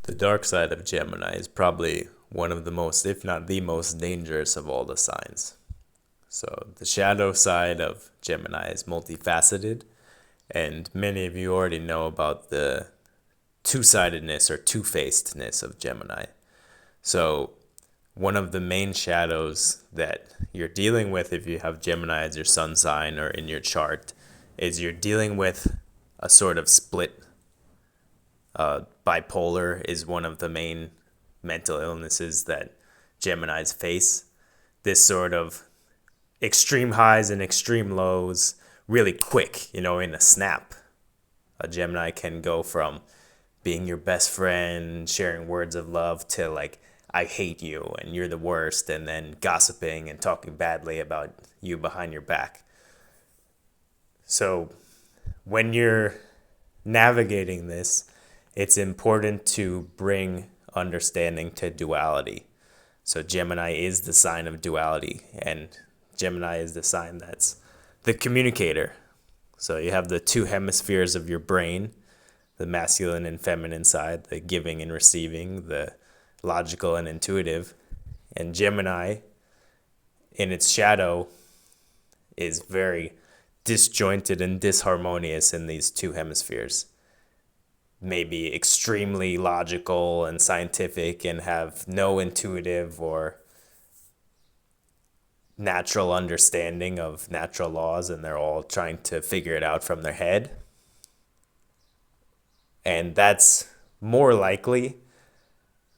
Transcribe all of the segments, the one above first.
The dark side of Gemini is probably one of the most, if not the most dangerous of all the signs. So, the shadow side of Gemini is multifaceted, and many of you already know about the two sidedness or two facedness of Gemini. So, one of the main shadows that you're dealing with if you have Gemini as your sun sign or in your chart is you're dealing with a sort of split. Bipolar is one of the main mental illnesses that Geminis face. This sort of extreme highs and extreme lows really quick, in a snap. A Gemini can go from being your best friend, sharing words of love, to like, I hate you and you're the worst, and then gossiping and talking badly about you behind your back. So when you're navigating this, it's important to bring understanding to duality. So Gemini is the sign of duality, and Gemini is the sign that's the communicator. So you have the two hemispheres of your brain, the masculine and feminine side, the giving and receiving, the logical and intuitive. And Gemini, in its shadow, is very disjointed and disharmonious in these two hemispheres. Maybe extremely logical and scientific and have no intuitive or natural understanding of natural laws, and they're all trying to figure it out from their head. And that's more likely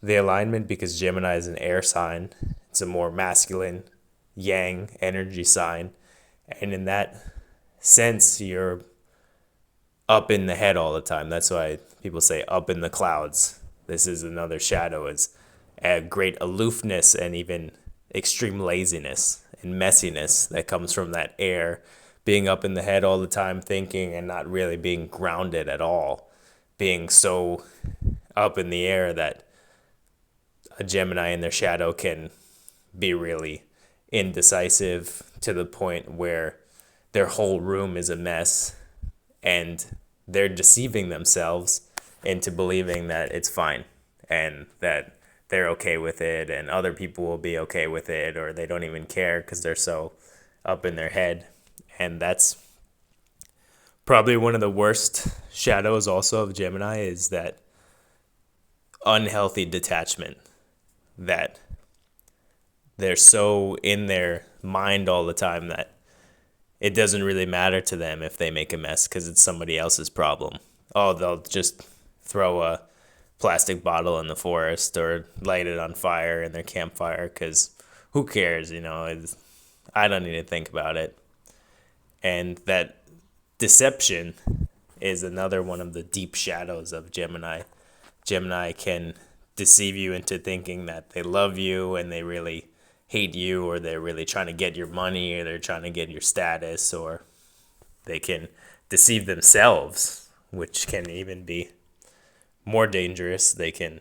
the alignment because Gemini is an air sign. It's a more masculine, yang energy sign. And in that sense, you're up in the head all the time. That's why people say up in the clouds. This is another shadow, is a great aloofness and even extreme laziness and messiness that comes from that air, being up in the head all the time, thinking and not really being grounded at all, being so up in the air that a Gemini in their shadow can be really indecisive to the point where their whole room is a mess, and they're deceiving themselves into believing that it's fine and that they're okay with it and other people will be okay with it, or they don't even care because they're so up in their head. And that's probably one of the worst shadows also of Gemini, is that unhealthy detachment, that they're so in their mind all the time that it doesn't really matter to them if they make a mess because it's somebody else's problem. Oh, they'll just throw a plastic bottle in the forest or light it on fire in their campfire because who cares, I don't need to think about it. And that deception is another one of the deep shadows of Gemini. Gemini can deceive you into thinking that they love you and they really hate you, or they're really trying to get your money, or they're trying to get your status, or they can deceive themselves, which can even be more dangerous. They can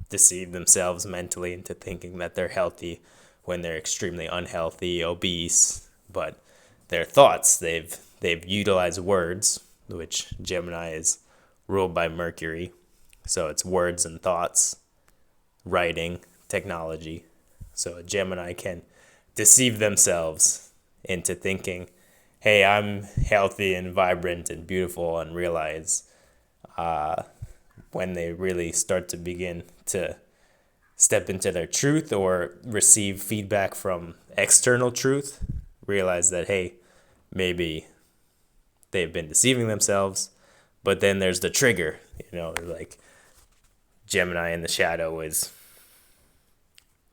deceive themselves mentally into thinking that they're healthy when they're extremely unhealthy, obese. But their thoughts, they've utilized words, which Gemini is ruled by Mercury. So it's words and thoughts, writing, technology. So a Gemini can deceive themselves into thinking, hey, I'm healthy and vibrant and beautiful, and realize when they really start to begin to step into their truth or receive feedback from external truth, realize that, hey, maybe they've been deceiving themselves. But then there's the trigger, like Gemini in the shadow is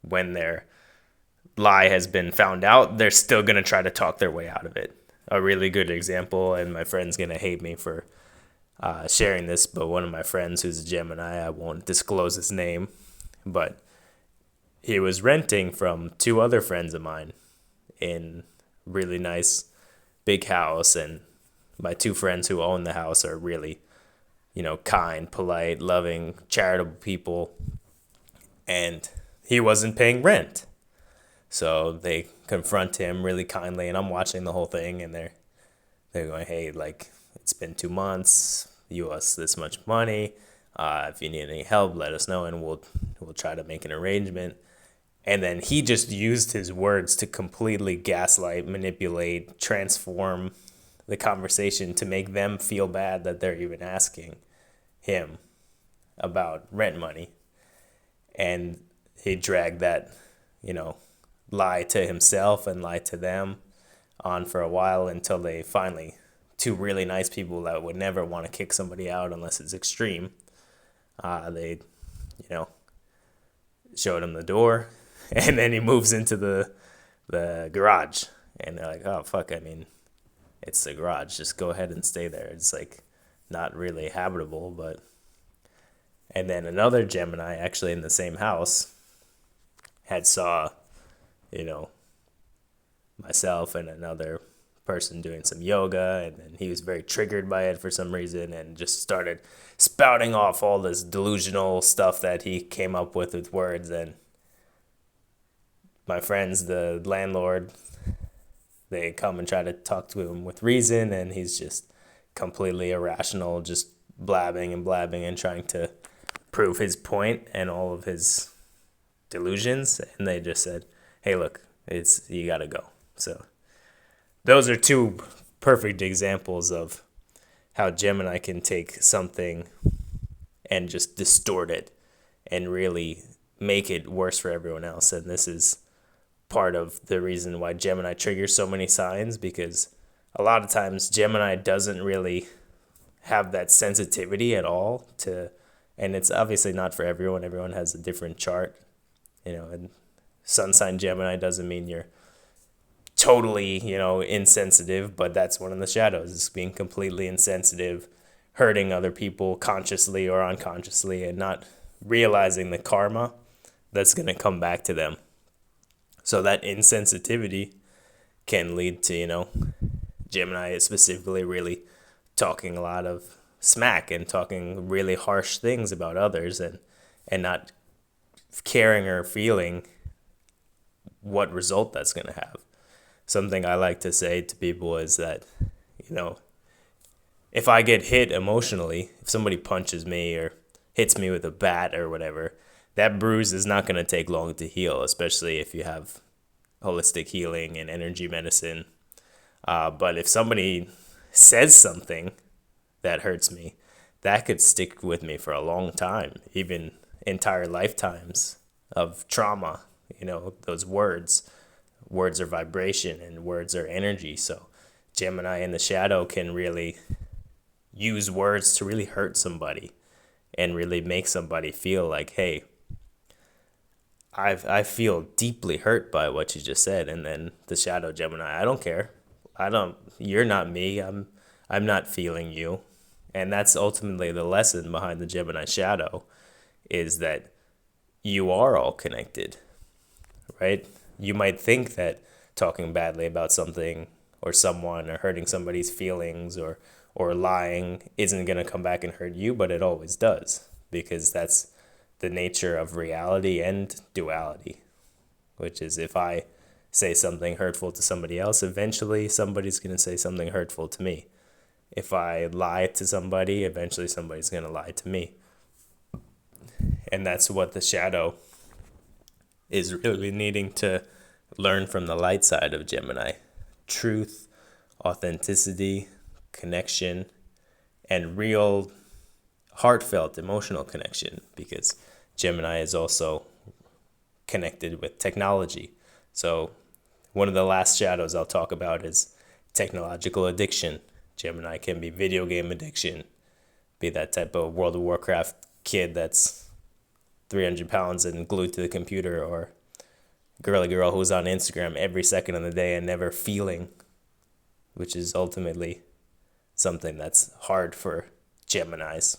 when their lie has been found out, they're still going to try to talk their way out of it. A really good example, and my friend's going to hate me for sharing this, but one of my friends who's a Gemini, I won't disclose his name, but he was renting from two other friends of mine in really nice big house, and my two friends who own the house are really, kind, polite, loving, charitable people, and he wasn't paying rent. So they confront him really kindly, and I'm watching the whole thing, and they're going, hey, like, it's been 2 months, you owe us this much money, If you need any help, let us know, and we'll try to make an arrangement. And then he just used his words to completely gaslight, manipulate, transform the conversation to make them feel bad that they're even asking him about rent money. And he dragged that, lie to himself and lie to them on for a while until they finally, two really nice people that would never want to kick somebody out unless it's extreme, they, showed him the door, and then he moves into the garage, and they're like, oh fuck, it's the garage, just go ahead and stay there. It's like not really habitable, but. And then another Gemini, actually in the same house, had saw, myself and another person doing some yoga, and then he was very triggered by it for some reason and just started spouting off all this delusional stuff that he came up with words. And my friends, the landlord, they come and try to talk to him with reason, and he's just completely irrational, just blabbing and trying to prove his point and all of his delusions. And they just said, hey, look, you gotta go. So those are two perfect examples of how Gemini can take something and just distort it and really make it worse for everyone else. And this is part of the reason why Gemini triggers so many signs, because a lot of times Gemini doesn't really have that sensitivity at all to, and it's obviously not for everyone. Everyone has a different chart, and sun sign Gemini doesn't mean you're totally, insensitive, but that's one of the shadows, is being completely insensitive, hurting other people consciously or unconsciously, and not realizing the karma that's going to come back to them. So that insensitivity can lead to, Gemini is specifically really talking a lot of smack and talking really harsh things about others, and not caring or feeling what result that's going to have. Something I like to say to people is that, if I get hit emotionally, if somebody punches me or hits me with a bat or whatever, that bruise is not going to take long to heal, especially if you have holistic healing and energy medicine. But if somebody says something that hurts me, that could stick with me for a long time, even entire lifetimes of trauma. Those words are vibration and words are energy. So Gemini in the shadow can really use words to really hurt somebody and really make somebody feel like, hey, I feel deeply hurt by what you just said. And then the shadow Gemini, I don't care. You're not me. I'm not feeling you. And that's ultimately the lesson behind the Gemini shadow, is that you are all connected, right? You might think that talking badly about something or someone or hurting somebody's feelings or lying isn't going to come back and hurt you, but it always does, because that's the nature of reality and duality, which is if I say something hurtful to somebody else, eventually somebody's going to say something hurtful to me. If I lie to somebody, eventually somebody's going to lie to me. And that's what the shadow is really needing to learn from the light side of Gemini. Truth, authenticity, connection, and real heartfelt emotional connection, because Gemini is also connected with technology. So one of the last shadows I'll talk about is technological addiction. Gemini can be video game addiction, be that type of World of Warcraft kid that's 300 pounds and glued to the computer, or girly girl who's on Instagram every second of the day and never feeling, which is ultimately something that's hard for Geminis.